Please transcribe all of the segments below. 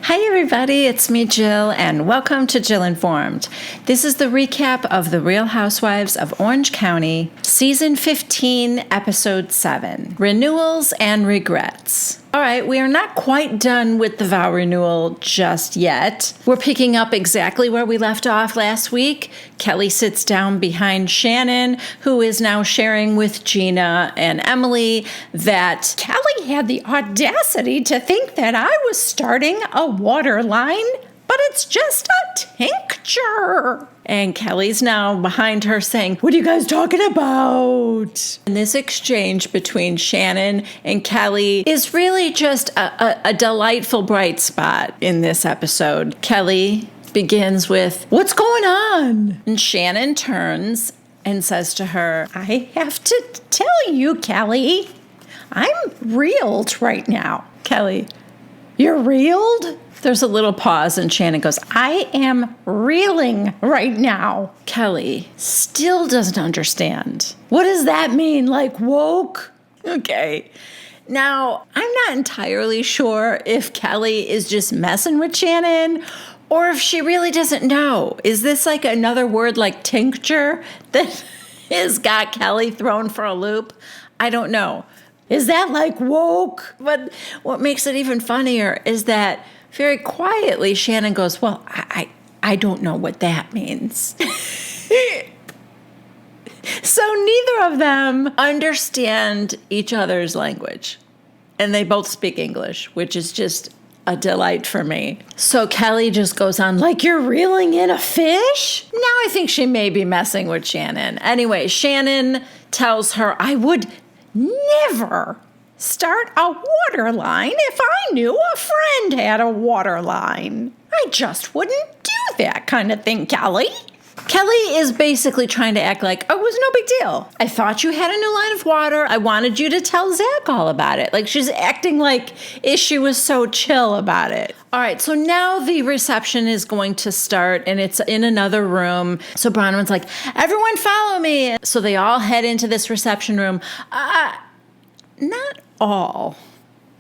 Hi everybody, it's me Jill and welcome to Jill Informed. This is the recap of The Real Housewives of Orange County, Season 15, Episode 7, Renewals and Regrets. All right, we are not quite done with the vow renewal just yet. We're picking up exactly where we left off last week. Kelly sits down behind Shannon, who is now sharing with Gina and Emily that Kelly had the audacity to think that I was starting a water line, but it's just a tincture. And Kelly's now behind her saying, "What are you guys talking about?" And this exchange between Shannon and Kelly is really just a delightful bright spot in this episode. Kelly begins with, "What's going on?" And Shannon turns and says to her, "I have to tell you, Kelly, I'm reeled right now." Kelly, "You're reeled?" There's a little pause and Shannon goes, "I am reeling right now." Kelly still doesn't understand. What does that mean? Like woke? Okay. Now, I'm not entirely sure if Kelly is just messing with Shannon or if she really doesn't know. Is this like another word like tincture that has got Kelly thrown for a loop? I don't know. Is that like woke? But what makes it even funnier is that very quietly, Shannon goes, "Well, I don't know what that means." So neither of them understand each other's language. And they both speak English, which is just a delight for me. So Kelly just goes on, "Like you're reeling in a fish?" Now I think she may be messing with Shannon. Anyway, Shannon tells her, "I would never start a water line if I knew a friend had a water line. I just wouldn't do that kind of thing, Kelly." Kelly is basically trying to act like, "Oh, it was no big deal. I thought you had a new line of water. I wanted you to tell Zach all about it." Like she's acting like she was so chill about it. All right, so now the reception is going to start and it's in another room. So Bronwyn's like, "Everyone follow me." So they all head into this reception room. Not all.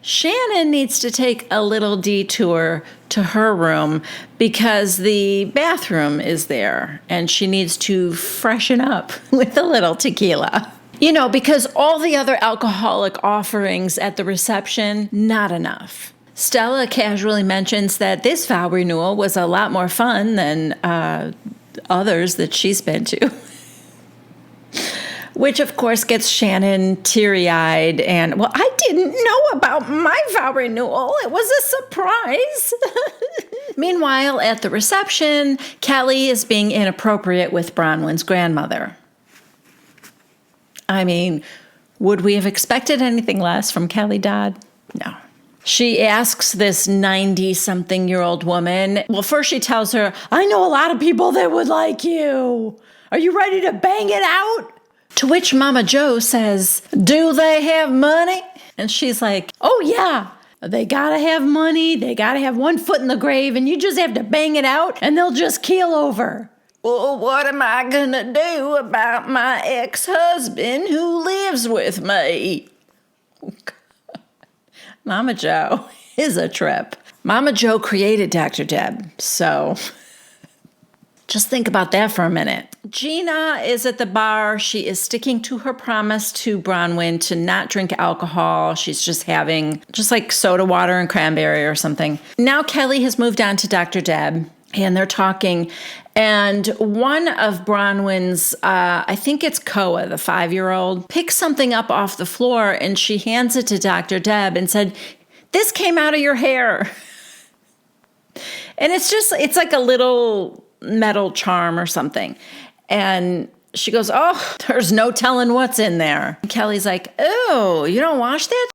Shannon needs to take a little detour to her room because the bathroom is there and she needs to freshen up with a little tequila. You know, because all the other alcoholic offerings at the reception, not enough. Stella casually mentions that this vow renewal was a lot more fun than others that she's been to. Which, of course, gets Shannon teary-eyed and, "Well, I didn't know about my vow renewal. It was a surprise." Meanwhile, at the reception, Kelly is being inappropriate with Bronwyn's grandmother. I mean, would we have expected anything less from Kelly Dodd? No. She asks this 90-something-year-old woman, well, first she tells her, "I know a lot of people that would like you. Are you ready to bang it out?" To which Mama Jo says, "Do they have money?" And she's like, "Oh, yeah. They gotta have money. They gotta have one foot in the grave, and you just have to bang it out, and they'll just keel over." "Well, what am I gonna do about my ex-husband who lives with me?" Mama Jo is a trip. Mama Jo created Dr. Deb, so just think about that for a minute. Gina is at the bar. She is sticking to her promise to Bronwyn to not drink alcohol. She's just having like soda water and cranberry or something. Now Kelly has moved on to Dr. Deb and they're talking. And one of Bronwyn's, I think it's Koa, the 5-year-old, picks something up off the floor and she hands it to Dr. Deb and said, "This came out of your hair." And it's like a little metal charm or something. And she goes, "Oh, there's no telling what's in there." And Kelly's like, "Oh, you don't wash that?"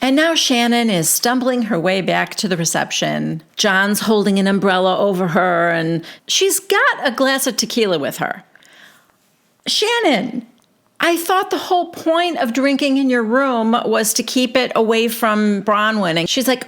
And now Shannon is stumbling her way back to the reception. John's holding an umbrella over her and she's got a glass of tequila with her. "Shannon, I thought the whole point of drinking in your room was to keep it away from Bronwyn." And she's like,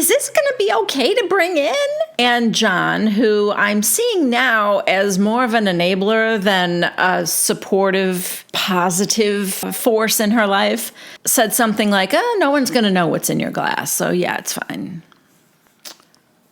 is this going to be okay to bring in? And John, who I'm seeing now as more of an enabler than a supportive, positive force in her life, said something like, oh, no one's going to know what's in your glass. So yeah, it's fine.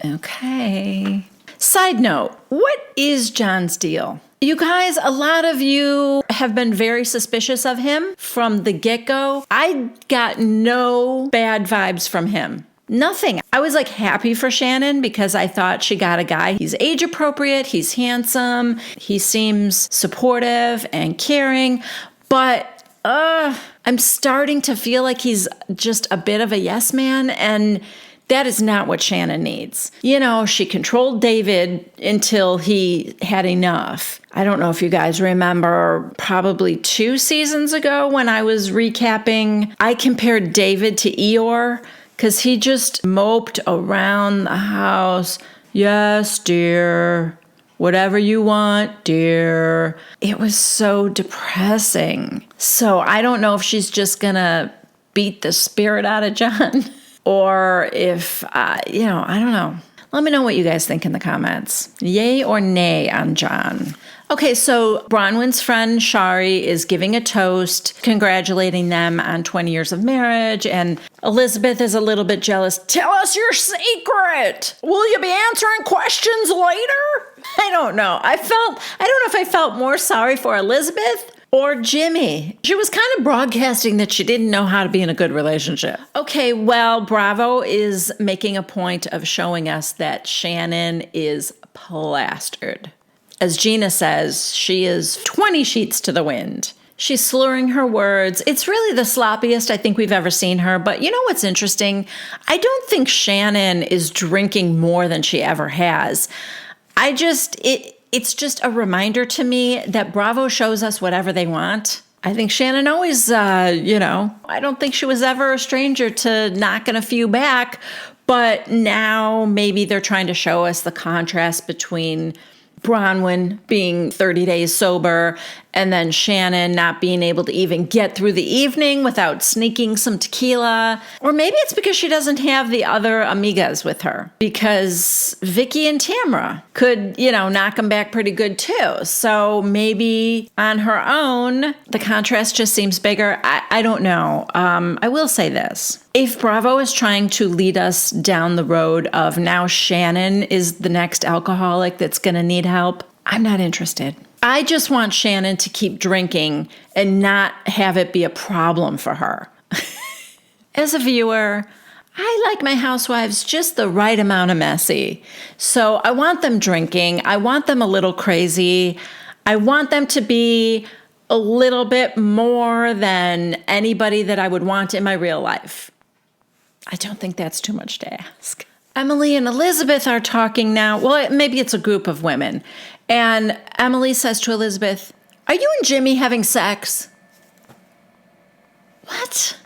Okay. Side note, what is John's deal? You guys, a lot of you have been very suspicious of him from the get-go. I got no bad vibes from him. Nothing. I was like happy for Shannon because I thought she got a guy. He's age appropriate. He's handsome. He seems supportive and caring. But I'm starting to feel like he's just a bit of a yes man. And that is not what Shannon needs. You know, she controlled David until he had enough. I don't know if you guys remember, probably 2 seasons ago when I was recapping, I compared David to Eeyore because he just moped around the house. Yes, dear. Whatever you want, dear. It was so depressing. So I don't know if she's just going to beat the spirit out of John. Or if, I don't know. Let me know what you guys think in the comments. Yay or nay on John? Okay, so Bronwyn's friend Shari is giving a toast, congratulating them on 20 years of marriage, and Elizabeth is a little bit jealous. Tell us your secret! Will you be answering questions later? I don't know. I don't know if I felt more sorry for Elizabeth or Jimmy. She was kind of broadcasting that she didn't know how to be in a good relationship. Okay, well, Bravo is making a point of showing us that Shannon is plastered. As Gina says, she is 20 sheets to the wind. She's slurring her words. It's really the sloppiest I think we've ever seen her. But you know what's interesting? I don't think Shannon is drinking more than she ever has. It's just a reminder to me that Bravo shows us whatever they want. I think Shannon always, I don't think she was ever a stranger to knocking a few back, but now maybe they're trying to show us the contrast between Bronwyn being 30 days sober and then Shannon not being able to even get through the evening without sneaking some tequila. Or maybe it's because she doesn't have the other amigas with her, because Vicky and Tamra could, knock them back pretty good too. So maybe on her own, the contrast just seems bigger. I don't know. I will say this. If Bravo is trying to lead us down the road of now Shannon is the next alcoholic that's going to need help, I'm not interested. I just want Shannon to keep drinking and not have it be a problem for her. As a viewer, I like my housewives just the right amount of messy. So I want them drinking. I want them a little crazy. I want them to be a little bit more than anybody that I would want in my real life. I don't think that's too much to ask. Emily and Elizabeth are talking now. Well, maybe it's a group of women. And Emily says to Elizabeth, "Are you and Jimmy having sex?" What?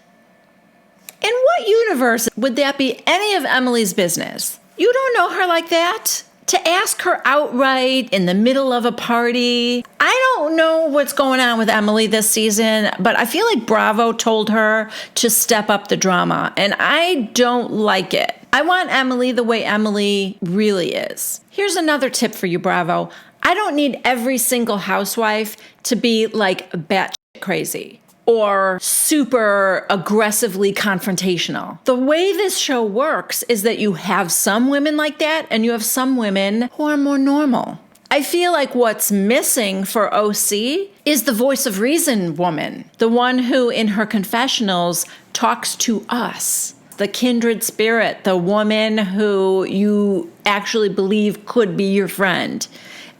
In what universe would that be any of Emily's business? You don't know her like that? To ask her outright in the middle of a party. I don't know what's going on with Emily this season, but I feel like Bravo told her to step up the drama, and I don't like it. I want Emily the way Emily really is. Here's another tip for you, Bravo. I don't need every single housewife to be like batshit crazy or super aggressively confrontational. The way this show works is that you have some women like that and you have some women who are more normal. I feel like what's missing for OC is the voice of reason woman, the one who in her confessionals talks to us, the kindred spirit, the woman who you actually believe could be your friend.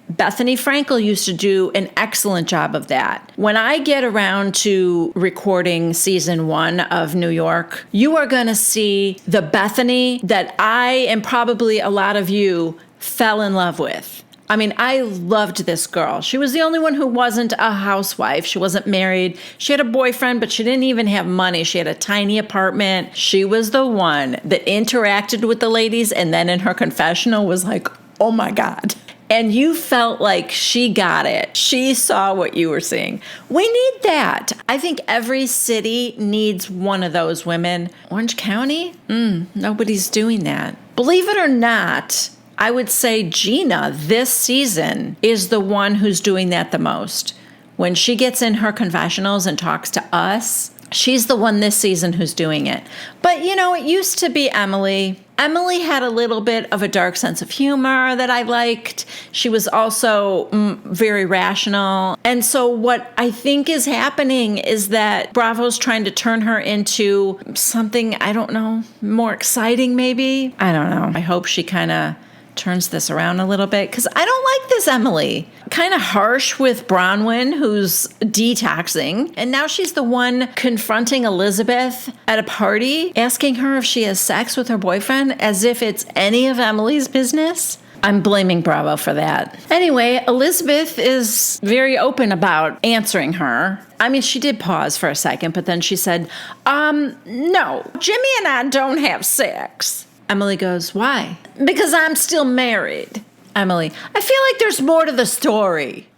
Bethany Frankel used to do an excellent job of that. When I get around to recording season 1 of New York, you are going to see the Bethany that I and probably a lot of you fell in love with. I mean, I loved this girl. She was the only one who wasn't a housewife. She wasn't married. She had a boyfriend, but she didn't even have money. She had a tiny apartment. She was the one that interacted with the ladies and then in her confessional was like, oh my God. and you felt like she got it. She saw what you were seeing. We need that. I think every city needs one of those women. Orange County? Nobody's doing that. Believe it or not, I would say Gina this season is the one who's doing that the most. When she gets in her confessionals and talks to us, she's the one this season who's doing it. But, it used to be Emily. Emily had a little bit of a dark sense of humor that I liked. She was also very rational. And so what I think is happening is that Bravo's trying to turn her into something, I don't know, more exciting maybe. I don't know. I hope she kind of turns this around a little bit, because I don't like this Emily. Kind of harsh with Bronwyn, who's detoxing, and now she's the one confronting Elizabeth at a party, asking her if she has sex with her boyfriend, as if it's any of Emily's business. I'm blaming Bravo for that. Anyway, Elizabeth is very open about answering her. I mean, she did pause for a second, but then she said, no, Jimmy and I don't have sex. Emily goes, why? Because I'm still married. Emily, I feel like there's more to the story.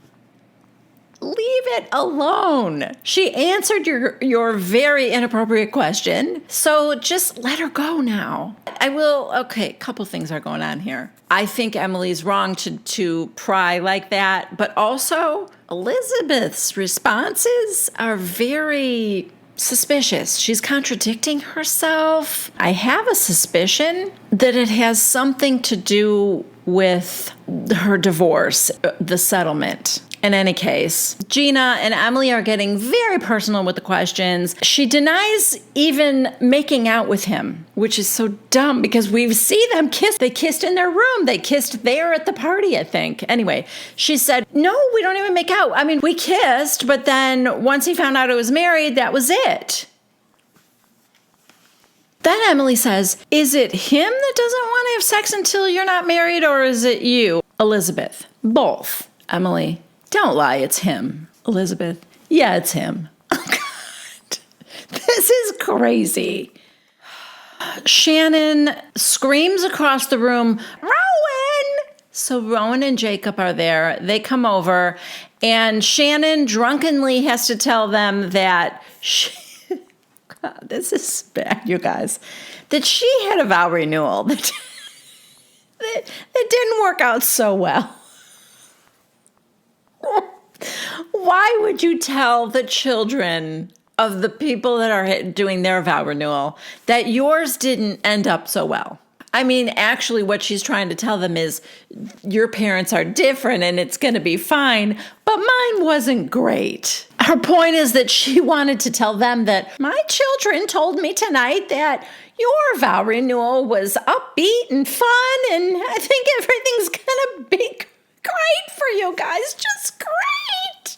Leave it alone. She answered your very inappropriate question, so just let her go now. Okay, a couple things are going on here. I think Emily's wrong to pry like that, but also Elizabeth's responses are very suspicious. She's contradicting herself. I have a suspicion that it has something to do with her divorce, the settlement. In any case, Gina and Emily are getting very personal with the questions. She denies even making out with him, which is so dumb because we see them kiss. They kissed in their room. They kissed there at the party, I think. Anyway, she said, no, we don't even make out. I mean, we kissed, but then once he found out I was married, that was it. Then Emily says, is it him that doesn't want to have sex until you're not married, or is it you? Elizabeth, both. Emily, don't lie, it's him. Elizabeth, yeah, it's him. Oh, God. This is crazy. Shannon screams across the room, Rowan! So Rowan and Jacob are there. They come over, and Shannon drunkenly has to tell them that God, this is bad, you guys, that she had a vow renewal that didn't work out so well. Why would you tell the children of the people that are doing their vow renewal that yours didn't end up so well? I mean, actually, what she's trying to tell them is your parents are different and it's going to be fine, but mine wasn't great. Her point is that she wanted to tell them that my children told me tonight that your vow renewal was upbeat and fun, and I think everything's going to be great for you guys, just great.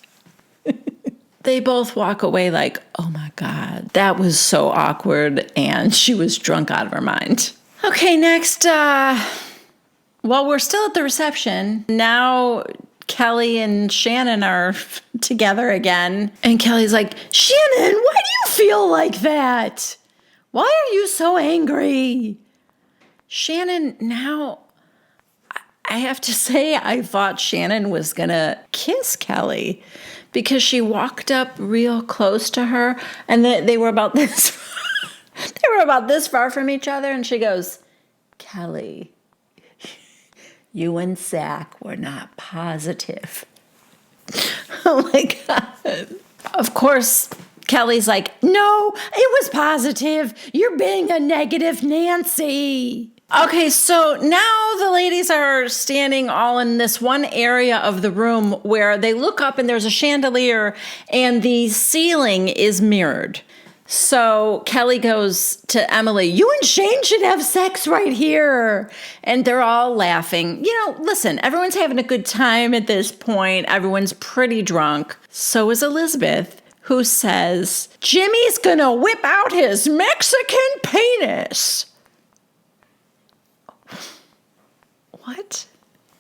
They both walk away like, oh my God, that was so awkward, and she was drunk out of her mind. Okay, next, well, we're still at the reception. Now Kelly and Shannon are together again. And Kelly's like, Shannon, why do you feel like that? Why are you so angry? Shannon, now, I have to say, I thought Shannon was going to kiss Kelly because she walked up real close to her, and they were about this far from each other, and she goes, Kelly, you and Zach were not positive. Oh my God. Of course, Kelly's like, no, it was positive. You're being a negative Nancy. Okay, so now the ladies are standing all in this one area of the room where they look up and there's a chandelier and the ceiling is mirrored. So Kelly goes to Emily, you and Shane should have sex right here. And they're all laughing. Listen, everyone's having a good time at this point. Everyone's pretty drunk. So is Elizabeth, who says, Jimmy's gonna whip out his Mexican penis. What?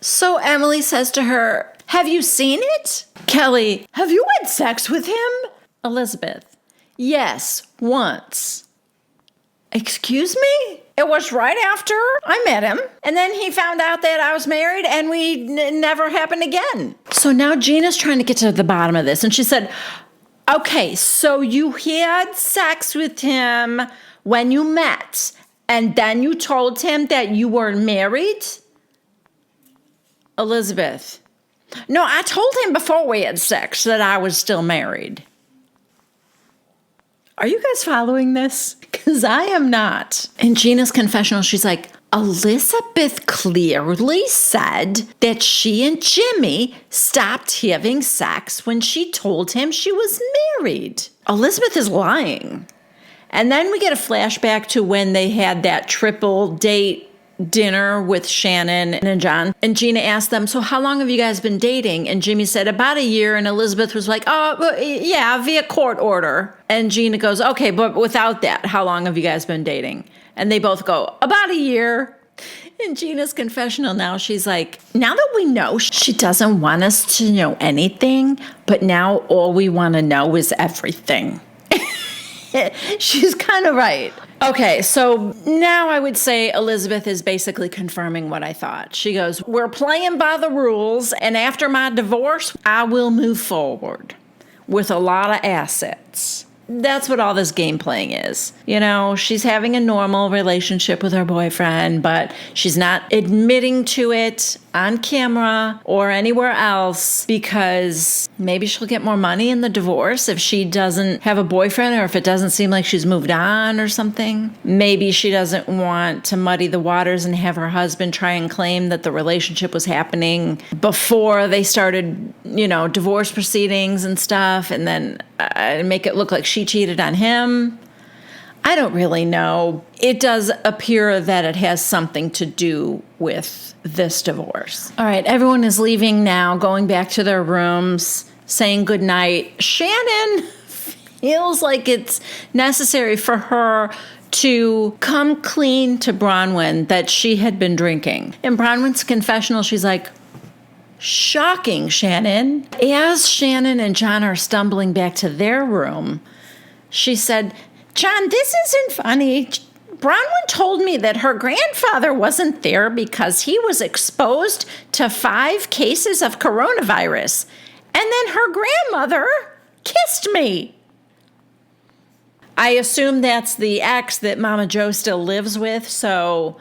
So Emily says to her, have you seen it? Kelly, have you had sex with him? Elizabeth, yes, once. Excuse me? It was right after I met him. And then he found out that I was married and we never happened again. So now Gina's trying to get to the bottom of this. And she said, okay, so you had sex with him when you met. And then you told him that you were married? Elizabeth. No, I told him before we had sex that I was still married. Are you guys following this? Because I am not. In Gina's confessional, she's like, Elizabeth clearly said that she and Jimmy stopped having sex when she told him she was married. Elizabeth is lying. And then we get a flashback to when they had that triple date dinner with Shannon and John. And Gina asked them, so how long have you guys been dating? And Jimmy said, about a year. And Elizabeth was like, oh, yeah, via court order. And Gina goes, okay, but without that, how long have you guys been dating? And they both go, about a year. In Gina's confessional now, she's like, now that we know she doesn't want us to know anything, but now all we want to know is everything. She's kind of right. Okay, so now I would say Elizabeth is basically confirming what I thought. She goes, we're playing by the rules, and after my divorce, I will move forward with a lot of assets. That's what all this game playing is. You know, she's having a normal relationship with her boyfriend, but she's not admitting to it on camera or anywhere else because maybe she'll get more money in the divorce if she doesn't have a boyfriend or if it doesn't seem like she's moved on or something. Maybe she doesn't want to muddy the waters and have her husband try and claim that the relationship was happening before they started, you know, divorce proceedings and stuff, and then make it look like she cheated on him. I don't really know. It does appear that it has something to do with this divorce. All right, everyone is leaving now, going back to their rooms, saying goodnight. Shannon feels like it's necessary for her to come clean to Bronwyn that she had been drinking. In Bronwyn's confessional, she's like, shocking, Shannon. As Shannon and John are stumbling back to their room, she said, John, this isn't funny. Bronwyn told me that her grandfather wasn't there because he was exposed to 5 cases of coronavirus. And then her grandmother kissed me. I assume that's the ex that Mama Jo still lives with. So,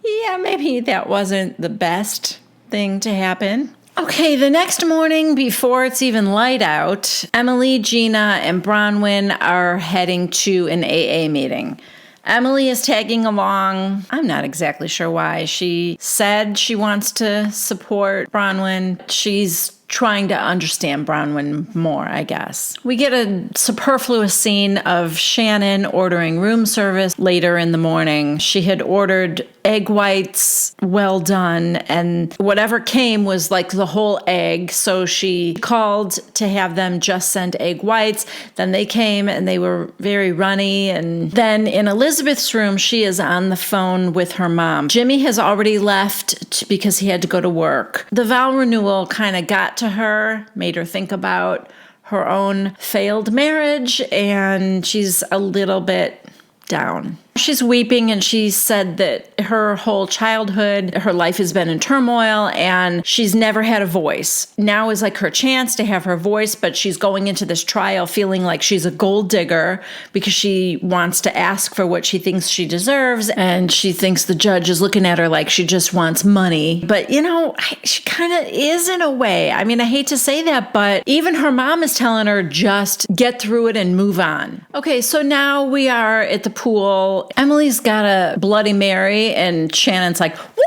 yeah, maybe that wasn't the best thing to happen. Okay, the next morning, before it's even light out, Emily, Gina, and Bronwyn are heading to an AA meeting. Emily is tagging along. I'm not exactly sure why. She said she wants to support Bronwyn. She's trying to understand Bronwyn more, I guess. We get a superfluous scene of Shannon ordering room service later in the morning. She had ordered egg whites, well done, and whatever came was like the whole egg. So she called to have them just send egg whites. Then they came and they were very runny. And then in Elizabeth's room, she is on the phone with her mom. Jimmy has already left because he had to go to work. The vow renewal kind of got to her, made her think about her own failed marriage, and she's a little bit down. She's weeping, and she said that her whole childhood, her life has been in turmoil, and she's never had a voice. Now is like her chance to have her voice, but she's going into this trial feeling like she's a gold digger because she wants to ask for what she thinks she deserves, and she thinks the judge is looking at her like she just wants money. But, you know, she kind of is in a way. I mean, I hate to say that, but even her mom is telling her just get through it and move on. Okay, so now we are at the pool. Emily's got a Bloody Mary, and Shannon's like, who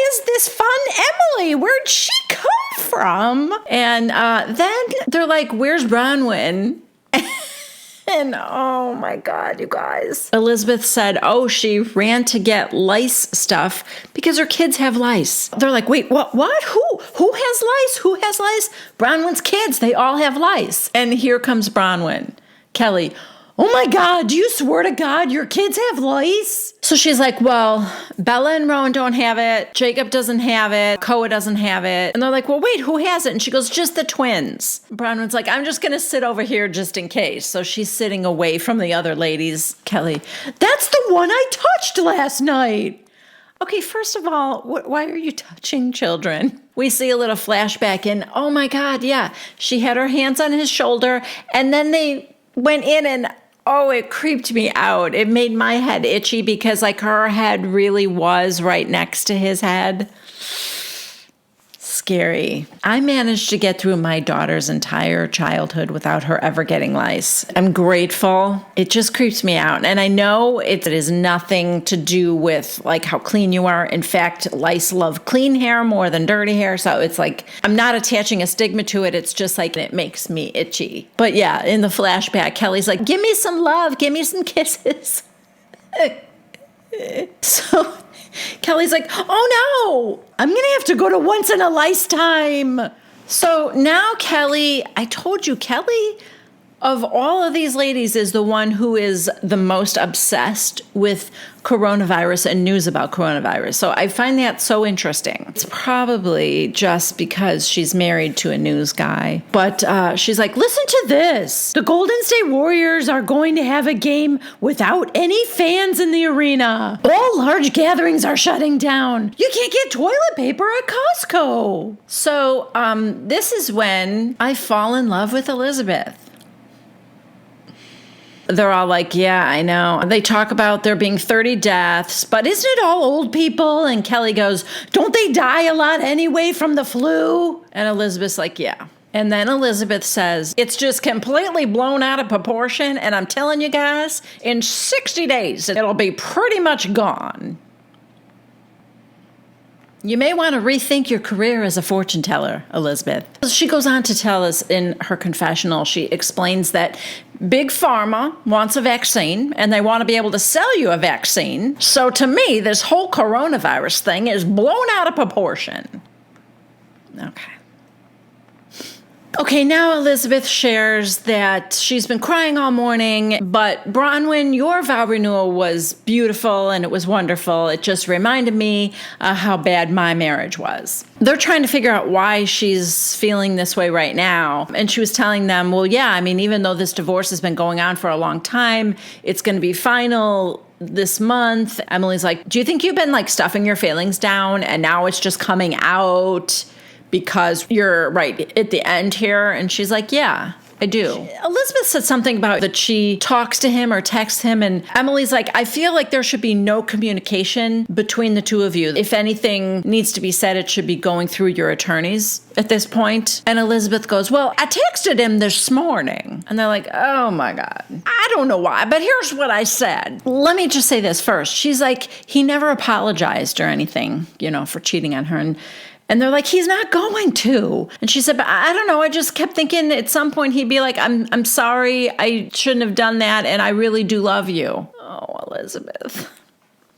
is this fun Emily? Where'd she come from? And then they're like, where's Bronwyn? And oh my God, you guys. Elizabeth said, oh, she ran to get lice stuff because her kids have lice. They're like, wait, what? Who has lice? Who has lice? Bronwyn's kids, they all have lice. And here comes Bronwyn. Kelly, Oh my God, do you swear to God your kids have lice? So she's like, well, Bella and Rowan don't have it. Jacob doesn't have it. Koa doesn't have it. And they're like, well, wait, who has it? And she goes, just the twins. Bronwyn's like, I'm just going to sit over here just in case. So she's sitting away from the other ladies. Kelly, that's the one I touched last night. Okay, first of all, why are you touching children? We see a little flashback and, oh my God, yeah. She had her hands on his shoulder and then they went in and, oh, it creeped me out. It made my head itchy because like her head really was right next to his head. Scary. I managed to get through my daughter's entire childhood without her ever getting lice. I'm grateful. It just creeps me out. And I know it is nothing to do with like how clean you are. In fact, lice love clean hair more than dirty hair. So it's like, I'm not attaching a stigma to it. It's just like, it makes me itchy. But yeah, in the flashback, Kelly's like, give me some love. Give me some kisses. So Kelly's like, oh no, I'm going to have to go to once in a lifetime. So now Kelly, I told you, Kelly, of all of these ladies, is the one who is the most obsessed with coronavirus and news about coronavirus. So I find that so interesting. It's probably just because she's married to a news guy. But she's like, listen to this. The Golden State Warriors are going to have a game without any fans in the arena. All large gatherings are shutting down. You can't get toilet paper at Costco. So this is when I fall in love with Elizabeth. They're all like, yeah, I know. They talk about there being 30 deaths, but isn't it all old people? And Kelly goes, don't they die a lot anyway from the flu? And Elizabeth's like, yeah. And then Elizabeth says, it's just completely blown out of proportion. And I'm telling you guys, in 60 days, it'll be pretty much gone. You may want to rethink your career as a fortune teller, Elizabeth. She goes on to tell us in her confessional, she explains that Big Pharma wants a vaccine and they want to be able to sell you a vaccine. So to me, this whole coronavirus thing is blown out of proportion. Okay. Okay, now Elizabeth shares that she's been crying all morning, but Bronwyn, your vow renewal was beautiful and it was wonderful. It just reminded me how bad my marriage was. They're trying to figure out why she's feeling this way right now. And she was telling them, well, yeah, I mean, even though this divorce has been going on for a long time, it's going to be final this month. Emily's like, do you think you've been like stuffing your feelings down and now it's just coming out? Because you're right at the end here. And she's like, yeah, I do. Elizabeth said something about that she talks to him or texts him. And Emily's like, I feel like there should be no communication between the two of you. If anything needs to be said, it should be going through your attorneys at this point. And Elizabeth goes, well, I texted him this morning. And they're like, oh my God. I don't know why, but here's what I said. Let me just say this first. She's like, he never apologized or anything, for cheating on her. And they're like, he's not going to. And she said, but I don't know. I just kept thinking at some point he'd be like, I'm sorry. I shouldn't have done that. And I really do love you. Oh, Elizabeth.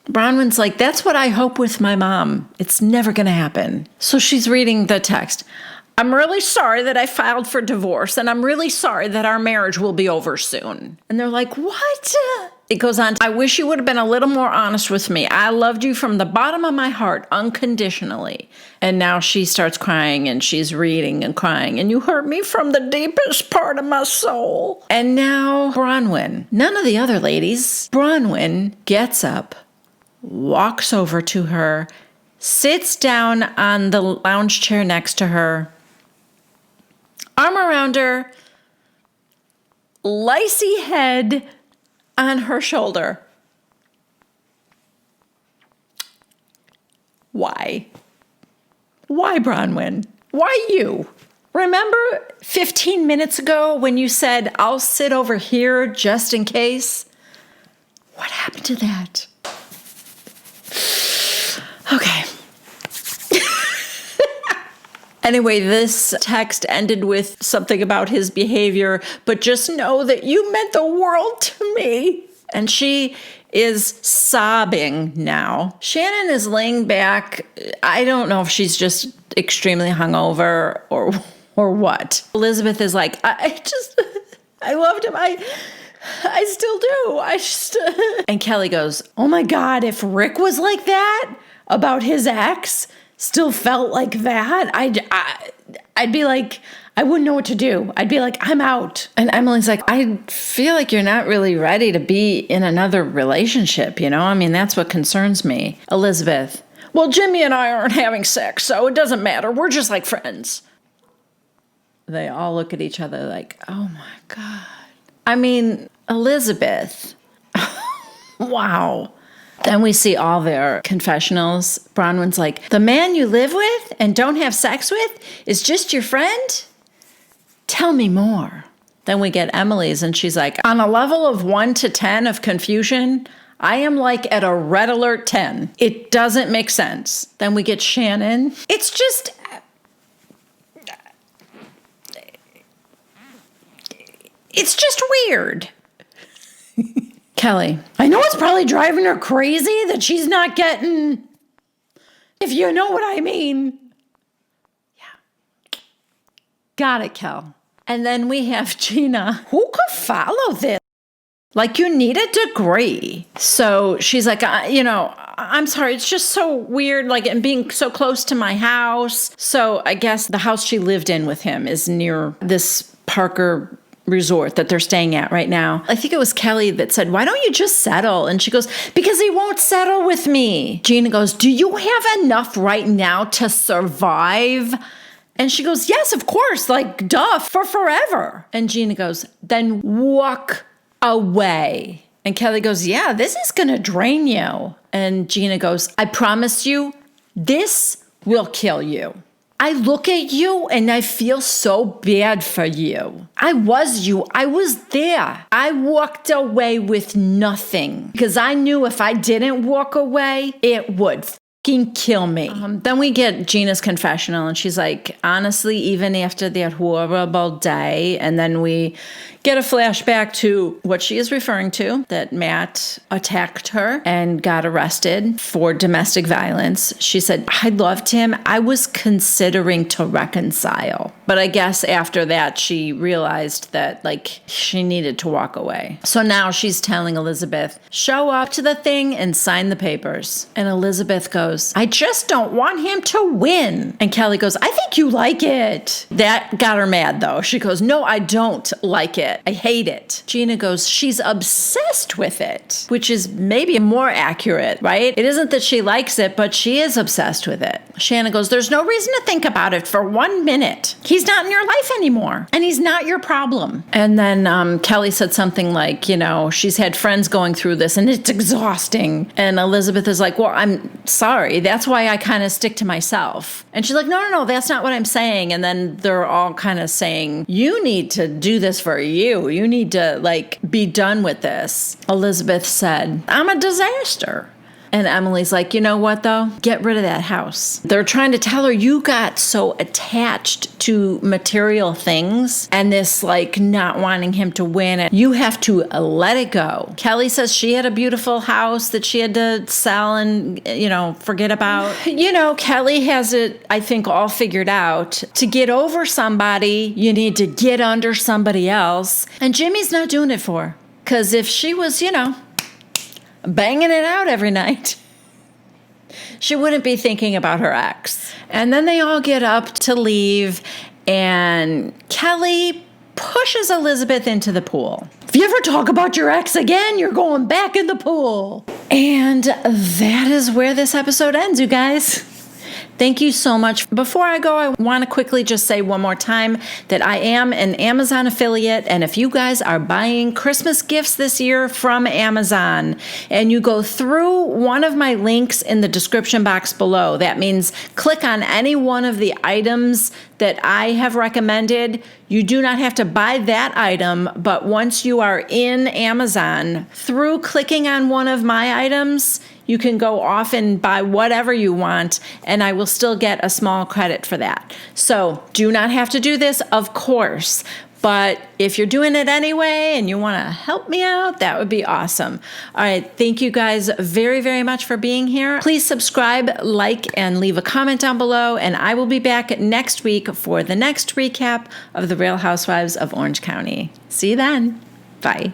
Bronwyn's like, that's what I hope with my mom. It's never going to happen. So she's reading the text. I'm really sorry that I filed for divorce. And I'm really sorry that our marriage will be over soon. And they're like, what? It goes on, I wish you would have been a little more honest with me. I loved you from the bottom of my heart, unconditionally. And now she starts crying and she's reading and crying. And you hurt me from the deepest part of my soul. And now Bronwyn, none of the other ladies, Bronwyn gets up, walks over to her, sits down on the lounge chair next to her, arm around her, licey head on her shoulder. Why? Why, Bronwyn? Why you? Remember 15 minutes ago when you said, I'll sit over here just in case? What happened to that? Okay. Anyway, this text ended with something about his behavior, but just know that you meant the world to me. And she is sobbing now. Shannon is laying back. I don't know if she's just extremely hungover or what. Elizabeth is like, I loved him. I still do. I just. And Kelly goes, Oh my God, if Rick was like that about his ex, still felt like that, I'd be like, I wouldn't know what to do. I'd be like, I'm out. and Emily's like, I feel like you're not really ready to be in another relationship, you know? I mean, that's what concerns me. Elizabeth, well, Jimmy and I aren't having sex, so it doesn't matter. We're just like friends. They all look at each other like, oh my God. I mean, Elizabeth. Wow. Then we see all their confessionals. Bronwyn's like, the man you live with and don't have sex with is just your friend? Tell me more. Then we get Emily's, and she's like, on a level of 1 to 10 of confusion, I am like at a red alert 10. It doesn't make sense. Then we get Shannon. It's just weird. Kelly. I know it's probably driving her crazy that she's not getting, if you know what I mean. Yeah. Got it, Kel. And then we have Gina. Who could follow this? Like, you need a degree. So she's like, I'm sorry, it's just so weird, like, and being so close to my house. So I guess the house she lived in with him is near this Parker resort that they're staying at right now. I think it was Kelly that said, why don't you just settle? And she goes, because he won't settle with me. Gina goes, do you have enough right now to survive? And she goes, yes, of course, like, duh, for forever. And Gina goes, then walk away. And Kelly goes, yeah, this is gonna drain you. And Gina goes, I promise you, this will kill you. I look at you and I feel so bad for you. I was you. I was there. I walked away with nothing because I knew if I didn't walk away, it would fucking kill me. Then we get Gina's confessional, and she's like, honestly, even after that horrible day, and then we get a flashback to what she is referring to, that Matt attacked her and got arrested for domestic violence. She said, I loved him. I was considering to reconcile. But I guess after that, she realized that, like, she needed to walk away. So now she's telling Elizabeth, show up to the thing and sign the papers. And Elizabeth goes, I just don't want him to win. And Kelly goes, I think you like it. That got her mad, though. She goes, no, I don't like it. I hate it. Gina goes, she's obsessed with it, which is maybe more accurate, right? It isn't that she likes it, but she is obsessed with it. Shannon goes, there's no reason to think about it for 1 minute. He's not in your life anymore, and he's not your problem. And then Kelly said something like, she's had friends going through this, and it's exhausting. And Elizabeth is like, well, I'm sorry. That's why I kind of stick to myself. And she's like, no, that's not what I'm saying. And then they're all kind of saying, you need to do this for you. You need to, be done with this. Elizabeth said, I'm a disaster. And Emily's like, you know what, though? Get rid of that house. They're trying to tell her you got so attached to material things and this, not wanting him to win. And you have to let it go. Kelly says she had a beautiful house that she had to sell and, forget about. Kelly has it, I think, all figured out. To get over somebody, you need to get under somebody else. And Jimmy's not doing it for her. Because if she was, banging it out every night, she wouldn't be thinking about her ex. And then they all get up to leave, and Kelly pushes Elizabeth into the pool. If you ever talk about your ex again, you're going back in the pool. And that is where this episode ends, you guys. Thank you so much. Before I go, I want to quickly just say one more time that I am an Amazon affiliate. And if you guys are buying Christmas gifts this year from Amazon and you go through one of my links in the description box below, that means click on any one of the items that I have recommended. You do not have to buy that item, but once you are in Amazon, through clicking on one of my items, you can go off and buy whatever you want, and I will still get a small credit for that. So do not have to do this, of course, but if you're doing it anyway and you want to help me out, that would be awesome. All right, thank you guys very, very much for being here. Please subscribe, like, and leave a comment down below, and I will be back next week for the next recap of The Real Housewives of Orange County. See you then. Bye.